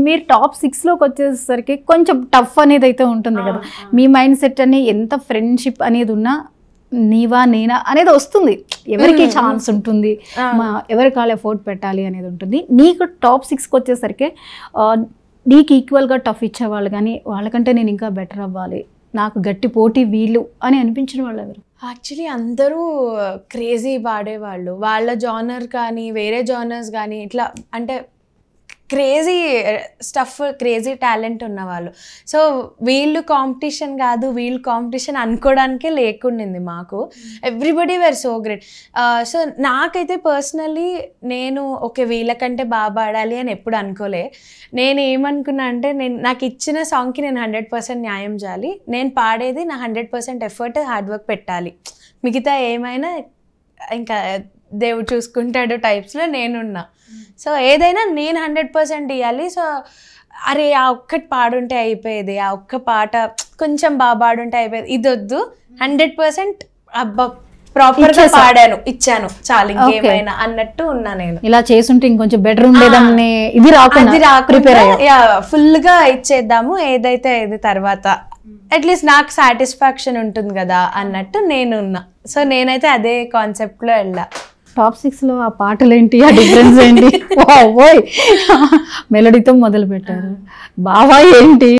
మీరు టాప్ 6లోకి వచ్చేసరికి కొంచెం టఫ్ అనేది అయితే ఉంటుంది కదా. మీ మైండ్ సెట్ అని ఎంత ఫ్రెండ్షిప్ అనేది ఉన్నా నీవా నేనా అనేది వస్తుంది, ఎవరికి ఛాన్స్ ఉంటుంది, ఎవరికి వాళ్ళు ఎఫోర్ట్ పెట్టాలి అనేది ఉంటుంది. నీకు టాప్ 6కి వచ్చేసరికి నీకు ఈక్వల్గా టఫ్ ఇచ్చేవాళ్ళు కానీ వాళ్ళకంటే నేను ఇంకా బెటర్ అవ్వాలి, నాకు గట్టి పోటీ వీళ్ళు అని అనిపించిన వాళ్ళు ఎవరు? యాక్చువల్లీ అందరూ క్రేజీ పాడేవాళ్ళు, వాళ్ళ జానర్ కానీ వేరే జానర్స్ కానీ ఇట్లా అంటే క్రేజీ స్టఫ్, క్రేజీ టాలెంట్ ఉన్నవాళ్ళు. సో వీళ్ళు కాంపిటీషన్ కాదు, వీళ్ళు కాంపిటీషన్ అనుకోవడానికే లేకుండింది మాకు. Everybody were so great. So నాకైతే పర్సనల్లీ నేను ఓకే వీళ్ళకంటే బాగా ఆడాలి అని ఎప్పుడు అనుకోలే. నేను ఏమనుకున్నా అంటే నాకు ఇచ్చిన సాంగ్కి నేను 100% న్యాయం చేయాలి, నేను పాడేది నా 100% ఎఫర్ట్ హార్డ్ వర్క్ పెట్టాలి, మిగతా ఏమైనా ఇంకా దేవుడు చూసుకుంటాడు టైప్స్లో నేనున్నా. సో ఏదైనా నేను 100% ఇవ్వాలి. సో అరే ఆ ఒక్కటి పాడుంటే అయిపోయేది, ఆ ఒక్క పాట కొంచెం బాగా పాడుంటే అయిపోయేది, ఇది వద్దు 100% అబ్బా ప్రాపర్గా పాడాను ఇచ్చాను చాలు ఇంకేమైనా అన్నట్టు ఉన్నా. నేను ఇలా చేసుంటే ఇంకొంచెం బెటర్ ఉండేదని ఇది రాకుండా ఫుల్గా ఇచ్చేద్దాము, ఏదైతే ఇది తర్వాత అట్లీస్ట్ నాకు సాటిస్ఫాక్షన్ ఉంటుంది కదా అన్నట్టు నేనున్నా. సో నేనైతే అదే కాన్సెప్ట్లో వెళ్ళా. టాప్ 6లో ఆ పాటలు ఏంటి, ఆ డిఫరెన్స్ ఏంటి? మెలోడీతో మొదలు పెట్టారు, బావా ఏంటి?